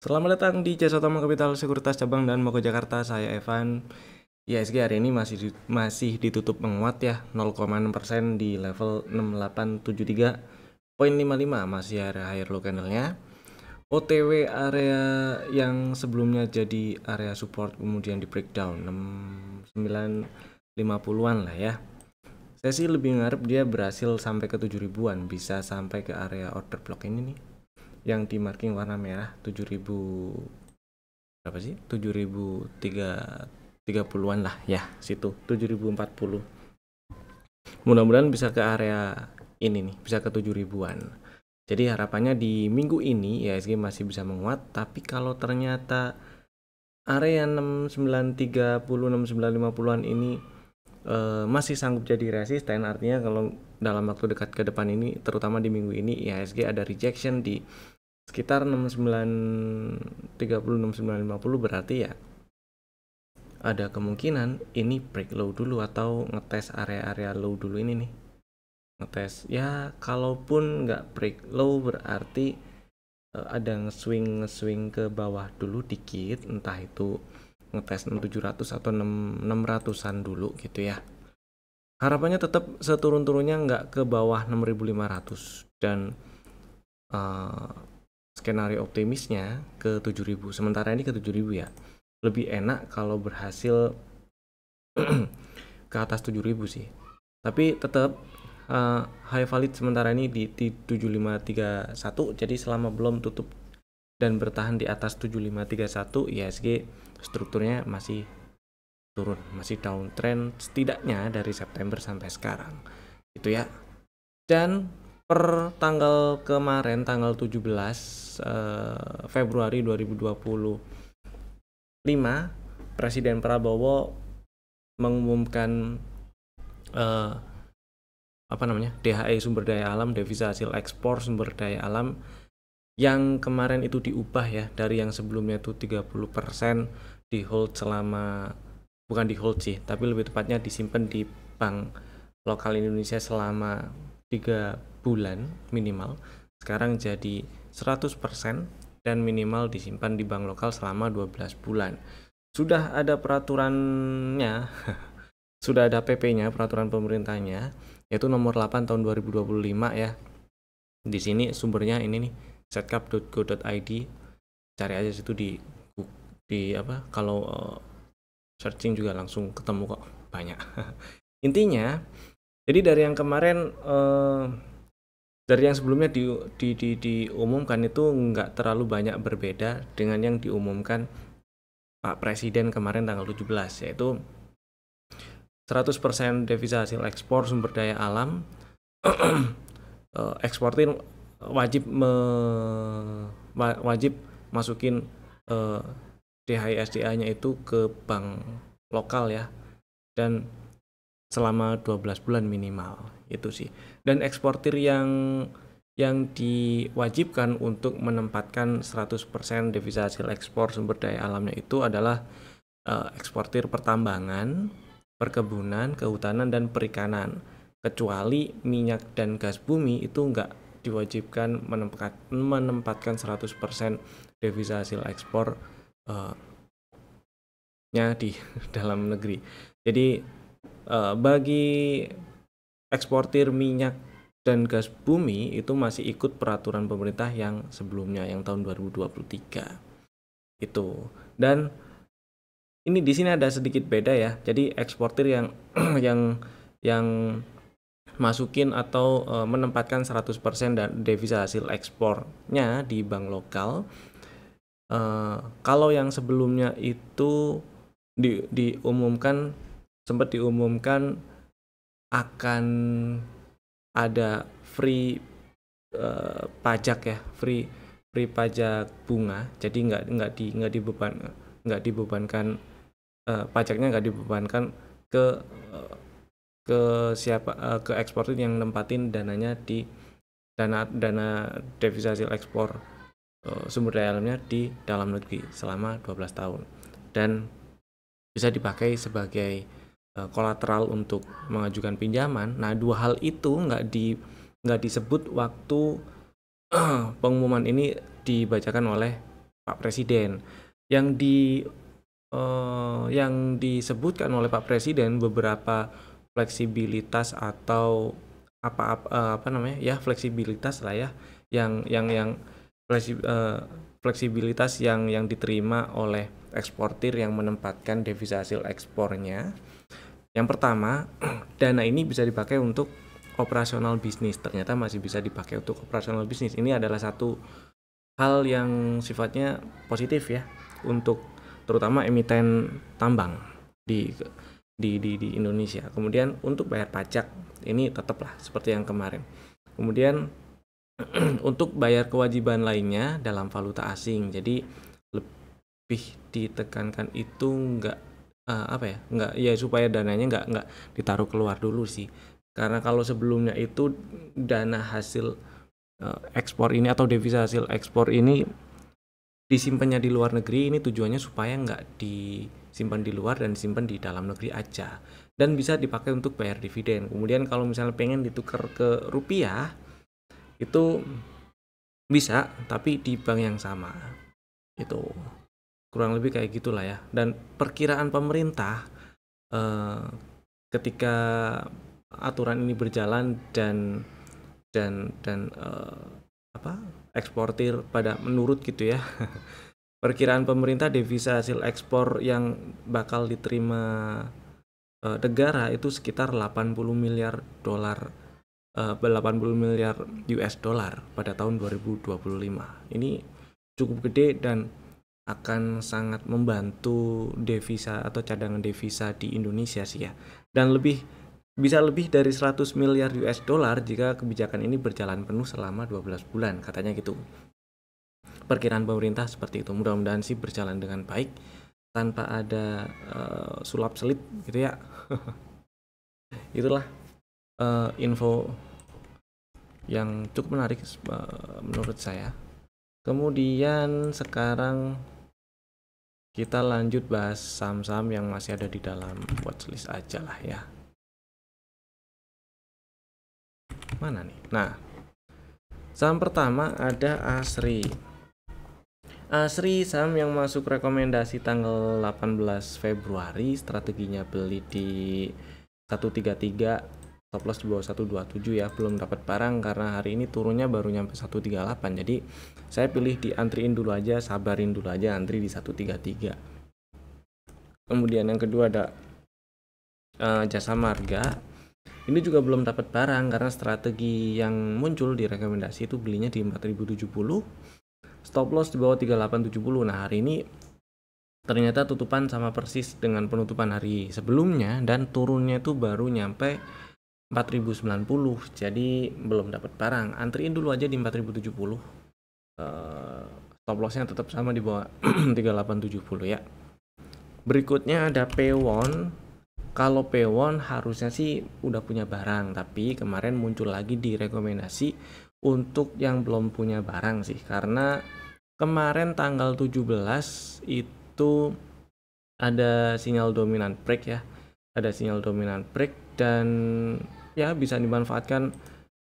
Selamat datang di Jasa Utama Kapital Sekuritas Cabang dan Mogo Jakarta. Saya Evan. IHSG hari ini masih ditutup menguat ya, 0,6% di level 6873.55, masih area higher low candle-nya. OTW area yang sebelumnya jadi area support kemudian di breakdown 6950-an lah ya. Saya sih lebih ngarep dia berhasil sampai ke 7000-an, bisa sampai ke area order block ini nih, yang di marking warna merah 7000 berapa sih? 7030-an lah ya, situ 7040. Mudah-mudahan bisa ke area ini nih, bisa ke 7000-an. Jadi harapannya di minggu ini IHSG masih bisa menguat, tapi kalau ternyata area 6930 6950-an ini masih sanggup jadi resisten, artinya kalau dalam waktu dekat ke depan ini, terutama di minggu ini, IHSG ada rejection di sekitar 6930 6950, berarti ya ada kemungkinan ini break low dulu atau ngetes area-area low dulu ini nih, ngetes ya. Kalaupun nggak break low berarti ada nge-swing ke bawah dulu dikit, entah itu ngetes 6700 atau 600-an dulu gitu ya. Harapannya tetap seturun-turunnya nggak ke bawah 6500, dan skenario optimisnya ke 7000. Sementara ini ke 7000 ya. Lebih enak kalau berhasil ke atas 7000 sih. Tapi tetap high valid sementara ini di 7531. Jadi selama belum tutup dan bertahan di atas 7531, IHSG strukturnya masih turun, masih downtrend setidaknya dari September sampai sekarang. Itu ya. Dan per tanggal kemarin, tanggal 17 Februari 2025, Presiden Prabowo mengumumkan DHE sumber daya alam, devisa hasil ekspor sumber daya alam, yang kemarin itu diubah ya, dari yang sebelumnya itu 30% di hold selama, bukan di hold sih, tapi lebih tepatnya disimpan di bank lokal Indonesia selama 3 bulan minimal. Sekarang jadi 100% dan minimal disimpan di bank lokal selama 12 bulan. Sudah ada peraturannya, sudah ada PP-nya, peraturan pemerintahnya, yaitu nomor 8 tahun 2025 ya. Di sini sumbernya ini nih, setkap.go.id. Cari aja situ di apa, kalau searching juga langsung ketemu kok, banyak. Intinya, jadi dari yang kemarin, dari yang sebelumnya diumumkan itu nggak terlalu banyak berbeda dengan yang diumumkan Pak Presiden kemarin tanggal 17, yaitu 100% devisa hasil ekspor sumber daya alam. Eksportir wajib masukin DHI/SDA-nya itu ke bank lokal ya, dan selama 12 bulan minimal, itu sih. Dan eksportir yang diwajibkan untuk menempatkan 100% devisa hasil ekspor sumber daya alamnya itu adalah eksportir pertambangan, perkebunan, kehutanan, dan perikanan. Kecuali minyak dan gas bumi itu nggak diwajibkan menempatkan 100% devisa hasil ekspor nya di dalam negeri. Jadi bagi eksportir minyak dan gas bumi itu masih ikut peraturan pemerintah yang sebelumnya, yang tahun 2023 itu. Dan ini di sini ada sedikit beda ya. Jadi eksportir yang yang masukin atau menempatkan 100% dan devisa hasil ekspornya di bank lokal, kalau yang sebelumnya itu sempat diumumkan akan ada free pajak ya, free pajak bunga. Jadi nggak dibebankan pajaknya, nggak dibebankan ke eksportir yang nempatin dananya di dana devisa hasil ekspor sumber daya alamnya di dalam negeri selama 12 tahun, dan bisa dipakai sebagai kolateral untuk mengajukan pinjaman. Nah, dua hal itu nggak disebut waktu pengumuman ini dibacakan oleh Pak Presiden. Yang disebutkan oleh Pak Presiden beberapa fleksibilitas atau apa namanya ya, fleksibilitas lah ya, yang fleksibilitas yang diterima oleh eksportir yang menempatkan devisa hasil ekspornya. Yang pertama, dana ini bisa dipakai untuk operasional bisnis. Ternyata masih bisa dipakai untuk operasional bisnis. Ini adalah satu hal yang sifatnya positif ya, untuk terutama emiten tambang di Indonesia. Kemudian untuk bayar pajak ini tetaplah seperti yang kemarin. Kemudian untuk bayar kewajiban lainnya dalam valuta asing. Jadi lebih ditekankan itu nggak supaya dananya nggak ditaruh keluar dulu sih. Karena kalau sebelumnya itu dana hasil ekspor ini atau devisa hasil ekspor ini disimpannya di luar negeri, ini tujuannya supaya nggak disimpan di luar dan disimpan di dalam negeri aja, dan bisa dipakai untuk bayar dividen. Kemudian kalau misalnya pengen ditukar ke rupiah itu bisa, tapi di bank yang sama. Itu kurang lebih kayak gitulah ya. Dan perkiraan pemerintah ketika aturan ini berjalan dan eksportir pada menurut gitu ya. Perkiraan pemerintah devisa hasil ekspor yang bakal diterima negara itu sekitar 80 miliar dolar, 80 miliar US dollar pada tahun 2025. Ini cukup gede dan akan sangat membantu devisa atau cadangan devisa di Indonesia sih ya. Dan bisa lebih dari 100 miliar US dollar jika kebijakan ini berjalan penuh selama 12 bulan, katanya gitu. Perkiraan pemerintah seperti itu. Mudah-mudahan sih berjalan dengan baik tanpa ada sulap-selip gitu ya. Itulah info yang cukup menarik menurut saya. Kemudian sekarang kita lanjut bahas saham-saham yang masih ada di dalam watchlist aja lah ya. Mana nih? Nah, saham pertama ada ASRI. ASRI saham yang masuk rekomendasi tanggal 18 Februari, strateginya beli di 133, stop loss di bawah 127 ya. Belum dapat barang karena hari ini turunnya baru nyampe 138. Jadi saya pilih di antriin dulu aja, sabarin dulu aja antri di 133. Kemudian yang kedua ada Jasa Marga. Ini juga belum dapat barang karena strategi yang muncul di rekomendasi itu belinya di 4070, stop loss di bawah 3870. Nah, hari ini ternyata tutupan sama persis dengan penutupan hari sebelumnya dan turunnya itu baru nyampe 4090. Jadi belum dapat barang. Antriin dulu aja di 4070. Stop lossnya tetap sama di bawah 3870 ya. Berikutnya ada Pewon. Kalau Pewon harusnya sih udah punya barang, tapi kemarin muncul lagi di rekomendasi untuk yang belum punya barang sih, karena kemarin tanggal 17 itu ada sinyal dominan break ya, ada sinyal dominan break dan ya bisa dimanfaatkan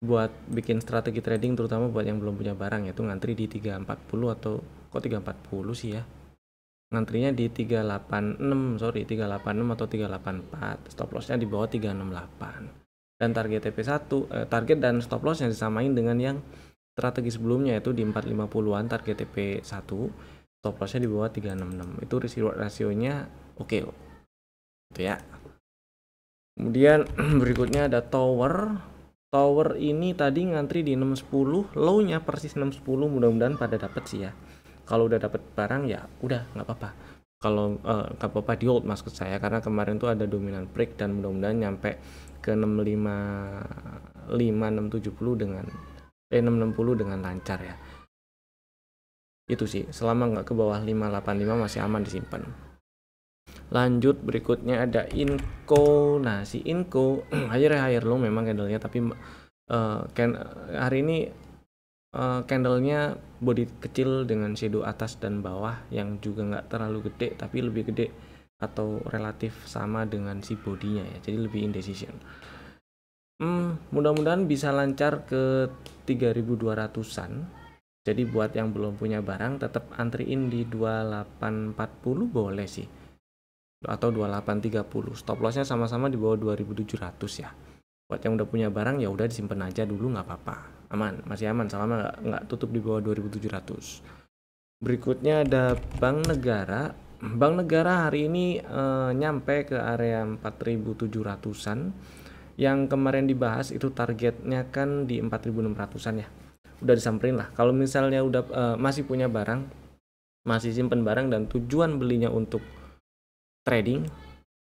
buat bikin strategi trading, terutama buat yang belum punya barang, yaitu ngantri di 340 atau kok 340 sih ya, ngantrinya di 386 atau 384, stop lossnya di bawah 368, dan target TP1 target dan stop loss yang disamain dengan yang strategi sebelumnya, yaitu di 450-an target TP1, stop lossnya di bawah 366. Itu risk reward rasionya oke itu ya. Kemudian berikutnya ada Tower ini tadi ngantri di 610, low-nya persis 610, mudah-mudahan pada dapat sih ya. Kalau udah dapat barang ya udah nggak apa-apa. Kalau nggak apa-apa di hold maksud saya, karena kemarin tuh ada dominan break dan mudah-mudahan nyampe ke 670 dengan 660 dengan lancar ya. Itu sih, selama nggak ke bawah 585 masih aman disimpan. Lanjut berikutnya ada Inco. Nah, si Inco higher low memang candlenya, tapi hari ini candlenya body kecil dengan shadow atas dan bawah yang juga nggak terlalu gede tapi lebih gede atau relatif sama dengan si bodinya ya, jadi lebih indecision. Mudah-mudahan bisa lancar ke 3200-an Jadi buat yang belum punya barang tetap antriin di 2840 boleh sih, atau 2830. Stop lossnya sama-sama di bawah 2700 ya. Buat yang udah punya barang ya udah disimpan aja dulu, nggak apa-apa, aman, masih aman selama nggak tutup di bawah 2700. Berikutnya ada Bank Negara. Bank Negara hari ini nyampe ke area 4700-an. Yang kemarin dibahas itu targetnya kan di 4600-an ya. Udah disamperin lah. Kalau misalnya udah masih punya barang, masih simpen barang dan tujuan belinya untuk trading,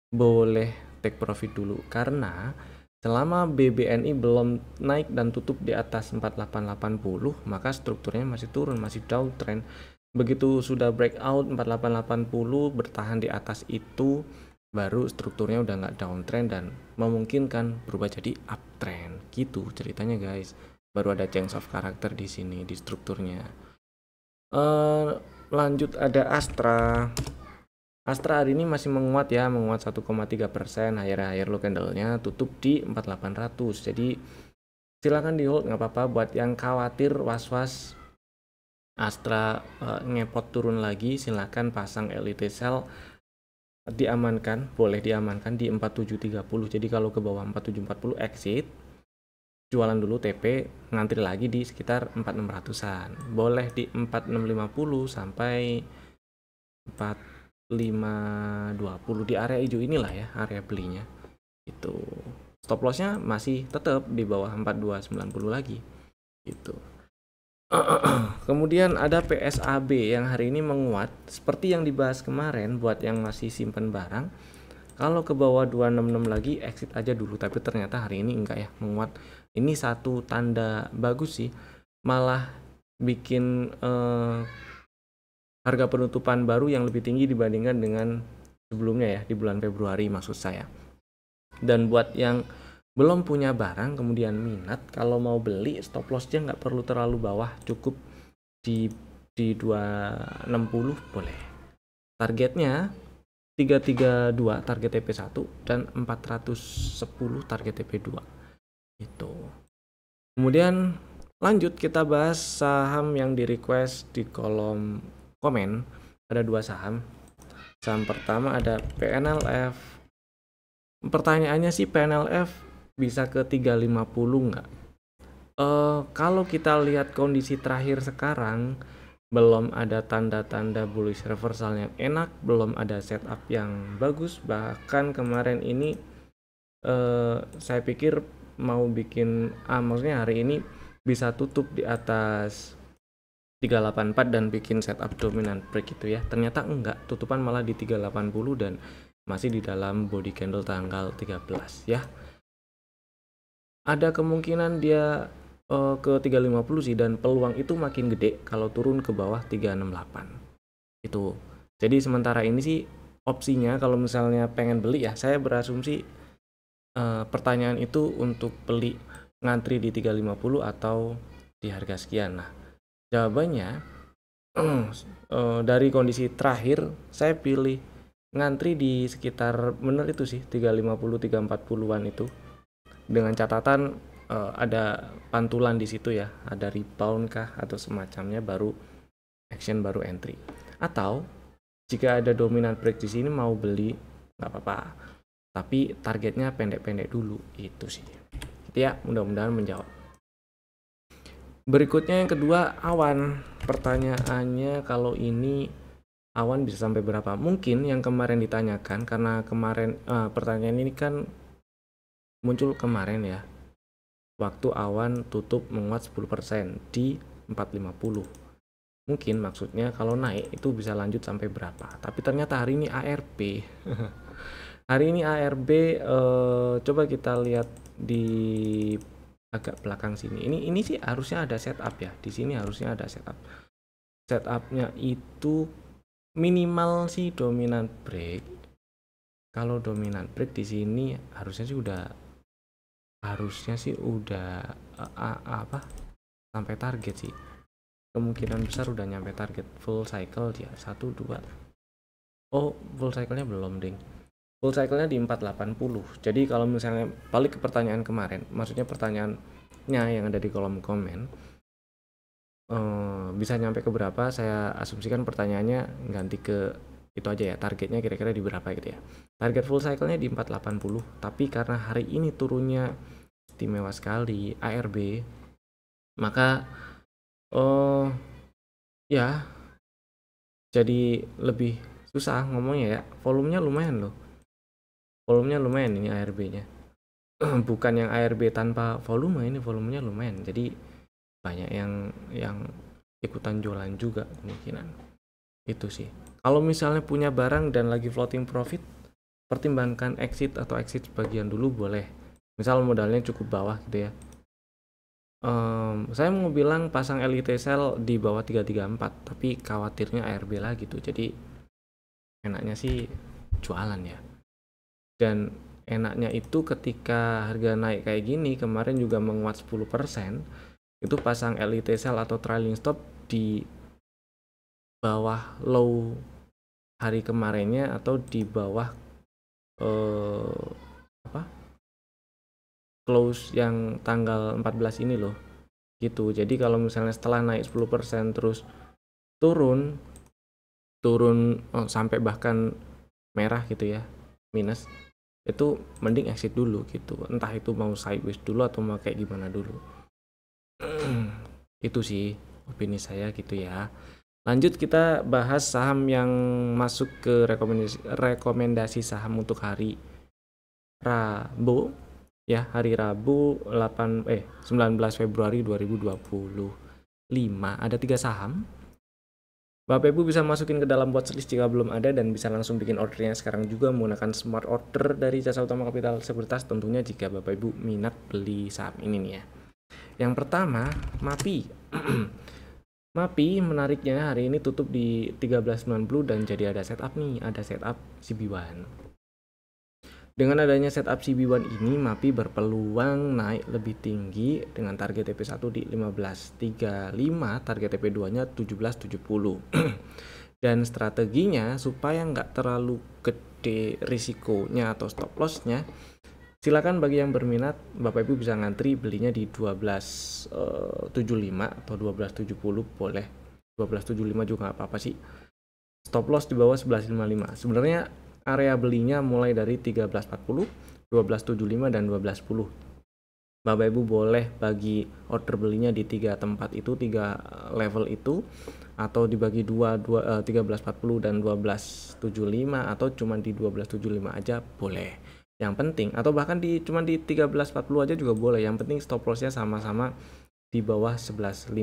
boleh take profit dulu, karena selama BBNI belum naik dan tutup di atas 4880, maka strukturnya masih turun, masih downtrend. Begitu sudah breakout 4880 bertahan di atas itu, baru strukturnya udah nggak downtrend dan memungkinkan berubah jadi uptrend. Gitu ceritanya guys. Baru ada change of character di sini di strukturnya. Lanjut ada Astra. Astra hari ini masih menguat ya, menguat 1,3%. Higher low candle-nya tutup di 4800. Jadi silakan di hold, nggak apa-apa. Buat yang khawatir was-was Astra ngepot turun lagi, silakan pasang elite sell, diamankan, boleh diamankan di 4730. Jadi kalau ke bawah 4740 exit, jualan dulu TP, ngantri lagi di sekitar 4600-an. Boleh di 4650 sampai 4520 di area hijau inilah ya area belinya. Itu stop lossnya masih tetap di bawah 4290 lagi gitu. Kemudian ada PSAB yang hari ini menguat seperti yang dibahas kemarin. Buat yang masih simpan barang, kalau ke bawah 266 lagi exit aja dulu, tapi ternyata hari ini enggak ya, menguat. Ini satu tanda bagus sih, malah bikin harga penutupan baru yang lebih tinggi dibandingkan dengan sebelumnya ya, di bulan Februari maksud saya. Dan buat yang belum punya barang kemudian minat, kalau mau beli stop lossnya nggak perlu terlalu bawah, cukup di 260 boleh. Targetnya 332 target TP1 dan 410 target TP2 itu. Kemudian lanjut kita bahas saham yang di request di kolom komen. Ada dua saham. Saham pertama ada PNLF. Pertanyaannya sih PNLF bisa ke 350 nggak? Kalau kita lihat kondisi terakhir sekarang, belum ada tanda-tanda bullish reversal yang enak, belum ada setup yang bagus. Bahkan kemarin ini saya pikir mau bikin maksudnya hari ini bisa tutup di atas 384 dan bikin setup dominant break gitu ya. Ternyata enggak, tutupan malah di 380 dan masih di dalam body candle tanggal 13 ya. Ada kemungkinan dia ke 350 sih, dan peluang itu makin gede kalau turun ke bawah 368 itu. Jadi sementara ini sih opsinya kalau misalnya pengen beli ya, saya berasumsi pertanyaan itu untuk beli ngantri di 350 atau di harga sekian. Nah, jawabannya dari kondisi terakhir saya pilih ngantri di sekitar bener itu sih 350 340-an itu, dengan catatan ada pantulan di situ ya, ada rebound kah atau semacamnya, baru action, baru entry. Atau jika ada dominant break di sini mau beli nggak apa-apa, tapi targetnya pendek-pendek dulu itu sih. Ya, mudah-mudahan menjawab. Berikutnya yang kedua, awan. Pertanyaannya kalau ini awan bisa sampai berapa? Mungkin yang kemarin ditanyakan, karena kemarin pertanyaan ini kan muncul kemarin ya, waktu awan tutup menguat 10% di 450. Mungkin maksudnya kalau naik itu bisa lanjut sampai berapa. Tapi ternyata hari ini ARB hari ini ARB coba kita lihat di agak belakang sini. Ini sih harusnya ada setup ya. Di sini harusnya ada setup. Setupnya itu minimal sih dominant break. Kalau dominant break di sini harusnya sih udah sampai target sih. Kemungkinan besar udah nyampe target full cycle dia 1 2. Oh, full cycle-nya belum, ding. Full cycle-nya di 480. Jadi kalau misalnya balik ke pertanyaan kemarin, maksudnya pertanyaannya yang ada di kolom komen, bisa nyampe ke berapa, saya asumsikan pertanyaannya ganti ke itu aja ya, targetnya kira-kira di berapa gitu ya. Target full cycle-nya di 480, tapi karena hari ini turunnya istimewa sekali ARB, maka ya jadi lebih susah ngomongnya ya. Volumenya lumayan loh, volumenya lumayan ini ARB-nya. Bukan yang ARB tanpa volume, ini volumenya lumayan, jadi banyak yang ikutan jualan juga kemungkinan. Itu sih. Kalau misalnya punya barang dan lagi floating profit, pertimbangkan exit atau exit sebagian dulu boleh. Misal modalnya cukup bawah gitu ya. Saya mau bilang pasang elite sell di bawah 334, tapi khawatirnya ARB lah gitu. Jadi enaknya sih jualan ya. Dan enaknya itu ketika harga naik kayak gini, kemarin juga menguat 10%, itu pasang elite sell atau trailing stop di bawah low hari kemarinnya atau di bawah close yang tanggal 14 ini loh gitu. Jadi kalau misalnya setelah naik 10% terus turun sampai bahkan merah gitu ya, minus, itu mending exit dulu gitu. Entah itu mau sideways dulu atau mau kayak gimana dulu. Itu sih opini saya gitu ya. Lanjut kita bahas saham yang masuk ke rekomendasi saham untuk hari Rabu ya, hari Rabu 19 Februari 2025. Ada 3 saham. Bapak Ibu bisa masukin ke dalam watchlist jika belum ada, dan bisa langsung bikin ordernya sekarang juga menggunakan smart order dari Jasa Utama Kapital Sekuritas tentunya jika Bapak Ibu minat beli saham ini nih ya. Yang pertama, MAPI. MAPI menariknya hari ini tutup di 13.90 dan jadi ada setup nih, ada setup CB1. Dengan adanya setup CB1 ini, MAPI berpeluang naik lebih tinggi dengan target TP1 di 15.35, target TP2-nya 17.70. Dan strateginya supaya nggak terlalu gede risikonya atau stop loss-nya, silakan bagi yang berminat, Bapak Ibu bisa ngantri belinya di 12.75 atau 12.70 boleh. 12.75 juga nggak apa-apa sih. Stop loss di bawah 11.55. Sebenarnya area belinya mulai dari 13.40, 12.75 dan 12.10. Bapak Ibu boleh bagi order belinya di 3 tempat itu, 3 level itu, atau dibagi 13.40 dan 12.75, atau cuma di 12.75 aja boleh. Yang penting, atau bahkan cuma di 13.40 aja juga boleh. Yang penting stop lossnya sama-sama di bawah 11.55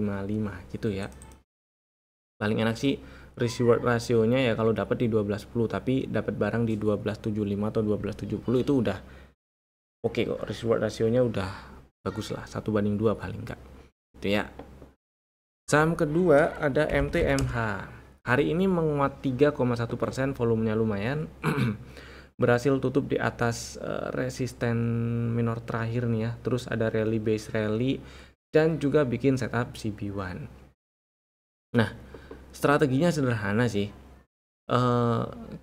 gitu ya. Paling enak sih risk reward rasionya ya kalau dapat di 12.10, tapi dapat barang di 12.75 atau 12.70 itu udah oke kok. Risk reward rasionya udah bagus lah, 1:2 paling enggak itu ya. Saham kedua ada MTMH. Hari ini menguat 3,1%, volumenya lumayan. Berhasil tutup di atas resisten minor terakhir nih ya. Terus ada rally base rally dan juga bikin setup CB1. Nah, strateginya sederhana sih.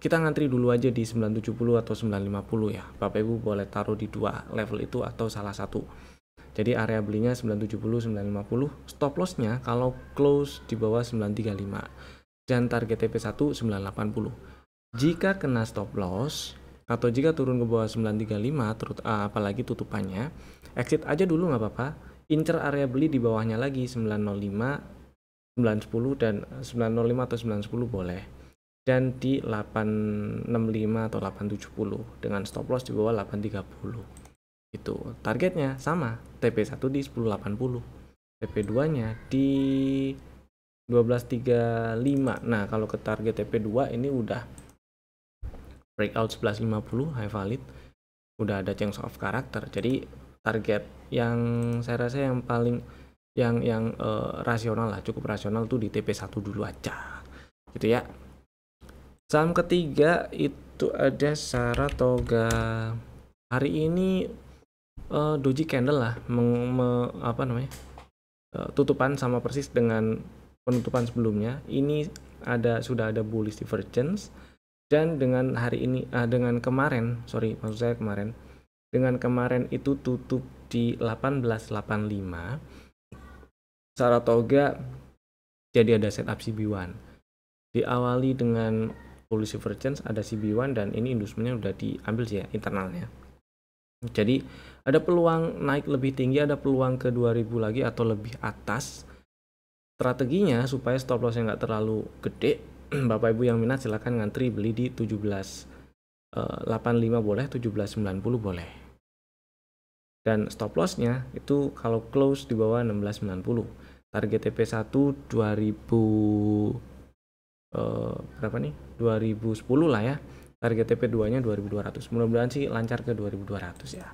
Kita ngantri dulu aja di 970 atau 950 ya. Bapak Ibu boleh taruh di 2 level itu atau salah satu. Jadi area belinya 970, 950. Stop lossnya kalau close di bawah 935. Dan target TP1 980. Jika kena stop loss atau jika turun ke bawah 935, apalagi tutupannya, exit aja dulu nggak apa-apa. Incer area beli di bawahnya lagi 905, 910 dan 905 atau 910 boleh. Dan di 865 atau 870 dengan stop loss di bawah 830. Itu targetnya sama, TP1 di 1080, TP2-nya di 1235. Nah, kalau ke target TP2 ini udah breakout 1150 high valid, udah ada change of character. Jadi target yang saya rasa yang paling yang rasional lah, cukup rasional tuh di TP1 dulu aja gitu ya. Saham ketiga itu ada Saratoga. Hari ini doji candle lah, tutupan sama persis dengan penutupan sebelumnya. Ini sudah ada bullish divergence, dan dengan hari ini dengan kemarin itu tutup di 1885. Saratoga Jadi ada setup CB1. Diawali dengan bullish divergence, ada CB1 dan ini inducementnya udah diambil sih ya internalnya. Jadi ada peluang naik lebih tinggi, ada peluang ke 2000 lagi atau lebih atas. Strateginya supaya stop lossnya nggak terlalu gede, Bapak Ibu yang minat silahkan ngantri beli di 17.85 boleh, 17.90 boleh. Dan stop lossnya itu kalau close di bawah 16.90. Target TP1 2000 berapa nih? 2010 lah ya. Target TP2 nya 2200. Mudah-mudahan sih lancar ke 2200 ya.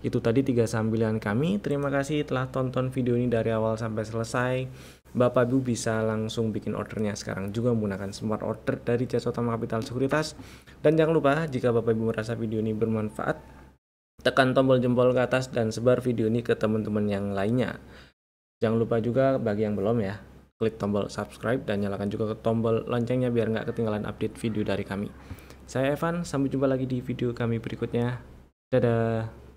Itu tadi 3 saham pilihan kami. Terima kasih telah tonton video ini dari awal sampai selesai. Bapak Ibu bisa langsung bikin ordernya sekarang juga menggunakan smart order dari Jasa Utama Kapital Sekuritas. Dan jangan lupa jika Bapak Ibu merasa video ini bermanfaat, tekan tombol jempol ke atas dan sebar video ini ke teman-teman yang lainnya. Jangan lupa juga bagi yang belum ya, klik tombol subscribe dan nyalakan juga tombol loncengnya biar nggak ketinggalan update video dari kami. Saya Evan, sampai jumpa lagi di video kami berikutnya. Dadah.